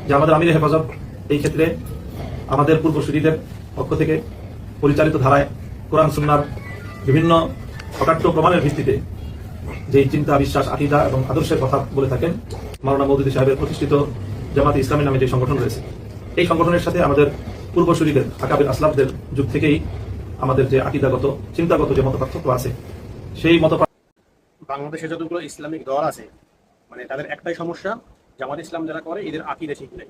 যে আমাদের আমির হেফাজত এই ক্ষেত্রে আমাদের পূর্বসূরীদের পক্ষ থেকে পরিচালিত ধারায় কোরআন সুন্নাহর বিভিন্ন অকাট্য প্রমাণের ভিত্তিতে যে চিন্তা, বিশ্বাস, আকীদা এবং আদর্শের কথা বলে থাকেন, মাওলানা মওদুদী সাহেবের প্রতিষ্ঠিত জামাতে ইসলামী নামে যে সংগঠন রয়েছে, এই সংগঠনের সাথে আমাদের পূর্বসূরীদের আকাবির আসলাফদের যুগ থেকেই আমাদের যে আকীদাগত চিন্তাগত যে মতপার্থক্য আছে, সেই বাংলাদেশে যতগুলো ইসলামিক দল আছে, মানে তাদের একটাই সমস্যা, জামাত ইসলাম যারা করে এদের আকীদা ঠিক নেই।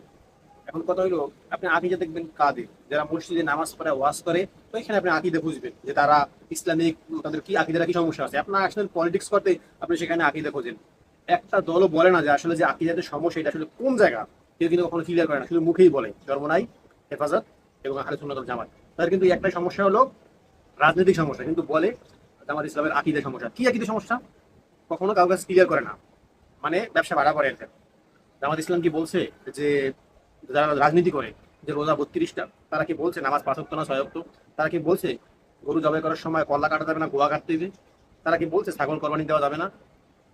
এখন কথা হইলো, আপনি আকীদা দেখবেন কাদের, যারা মসজিদে নামাজ পড়ে ওয়াজ করে, তো এখানে আপনি আকীদা খুঁজবেন যে তারা ইসলামিক, তাদের কি আকীদার কি সমস্যা আছে। আপনার আসলে পলিটিক্স করতে আপনি সেখানে আকীদা খোঁজেন। একটা দলও বলে না যে আসলে যে আকীদাতে সমস্যা এটা আসলে কোন জায়গা, কেউ কিন্তু কখনো ক্লিয়ার করে না, শুধু মুখেই বলে চরমোনাই, হেফাজত এবং আহলে সুন্নাত ওয়াল জামাত। তাদের কিন্তু একটাই সমস্যা হলো রাজনৈতিক সমস্যা, কিন্তু বলে জামাত ইসলামের আকীদা সমস্যা। কি আকীদা সমস্যা কখনো কাউকে ক্লিয়ার করে না, মানে ব্যবসা ভাড়া করে এদের। জামাত ইসলাম কি বলছে যে যারা রাজনীতি করে যে রোজা 32টা, তারা কি বলছে নামাজ 5 ওয়াক্ত না 6 ওয়াক্ত? তারা কি বলছে গরু জবাই করার সময় কল্লা কাটা যাবে না, গোয়া কাটতে দিবে? তারা কি বলছে ছাগল কোরবানি দেওয়া যাবে না?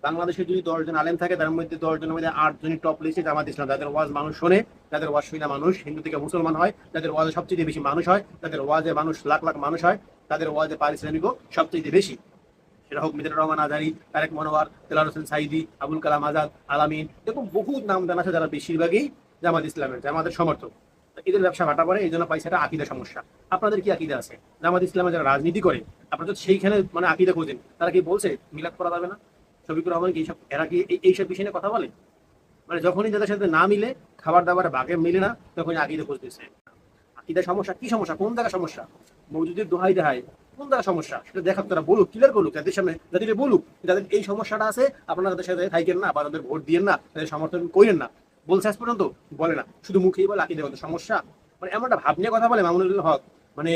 বাংলাদেশে যদি 10 জন আলেম থাকে, তার মধ্যে 10 জনের মধ্যে 8 জনই টপ লিস্টে জামাত ইসলাম, যাদের ওয়াজ মানুষ শোনে, যাদের ওয়াজ শুনে মানুষ হিন্দু থেকে মুসলমান হয়, যাদের ওয়াজে সবচেয়ে বেশি মানুষ হয়, যাদের ওয়াজে মানুষ লাখ লাখ মানুষ হয়, তাদের ওয়াজে পারিশ্রমিকও সবচেয়ে বেশি। সেটা হোক মিজানুর রহমান আজারি, তারেক মনোয়ার, দেলাওয়ার হোসেন সাইদি, আবুল কালাম আজাদ, আলামিন, এরকম বহুত নামদান আছে যারা বেশিরভাগই জামাত ইসলামের, জামাতের সমর্থক। এদের ব্যবসা ভাটা পড়ে, এই জন্য পাইছে এটা আকীদা সমস্যা। আপনাদের কি আকীদা আছে? জামাত ইসলামে যারা রাজনীতি করে, আপনারা যদি সেইখানে মানে আকীদা খোঁজেন, তারা কি বলছে মিলাদ করা যাবে না, শফিকুর রহমান কি এইসব, এরা কি এইসব বিষয় নিয়ে কথা বলে? মানে যখনই যাদের সাথে না মিলে, খাবার দাবার ভাগে মিলে না, তখনই আকীদা খুঁজতেছে। আকীদা সমস্যা কি সমস্যা, কোন জায়গায় সমস্যা? মওদুদের দোহাই দেহাই কোন জায়গায় সমস্যা সেটা দেখার, তারা বলুক, ক্লিয়ার করুক, তাদের সামনে যাদের বলুক যাদের এই সমস্যাটা আছে, আপনারা তাদের সাথে থাকেন না বা তাদের ভোট দিয়েন না, তাদের সমর্থন করেন না। বলছে আজ পর্যন্ত বলে না, শুধু মুখেই বলে আকীদা কত সমস্যা। মানে এমন একটা ভাব নিয়ে কথা বলে মামুনুল হক, মানে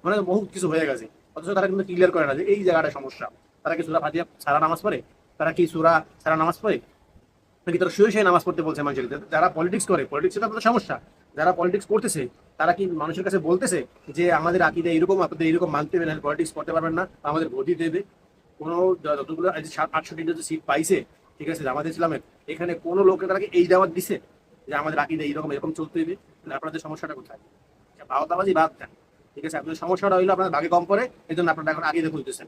মানে বহুত কিছু হয়ে গেছে, অথচ তারা কিন্তু ক্লিয়ার করে না যে এই জায়গাটা সমস্যা। তারা কি সূরা ফাতিহা সারা নামাজ পড়ে? তারা কি সূরা সারা নামাজ পড়ে? নাকি তারা শুয়ে শুয়ে নামাজ পড়তে বলছে মানুষের? যারা পলিটিক্স করে, পলিটিক্সে তো আপনাদের সমস্যা। যারা পলিটিক্স করতেছে তারা কি মানুষের কাছে বলতেছে যে আমাদের আকীদা এরকম, আপনাদের এরকম মানতে হবে, না পলিটিক্স করতে পারবেন না, আমাদের ভোটই দেবে? কোনো যতগুলো 68টা যে সিট পাইছে, ঠিক আছে জামাত ইসলামের, এখানে কোনো লোকের তারা কি এই দাওয়াত দিছে যে আমাদের আকীদা এরকম এরকম চলতে হবে? আপনাদের সমস্যাটা কোথায়? বাওতাবাজি বাদ দেন, ঠিক আছে? আপনাদের সমস্যাটা হইলো আপনার ভাগে কম পড়ে, এই জন্য আপনারা এখন আকীদা খুঁজতেছেন।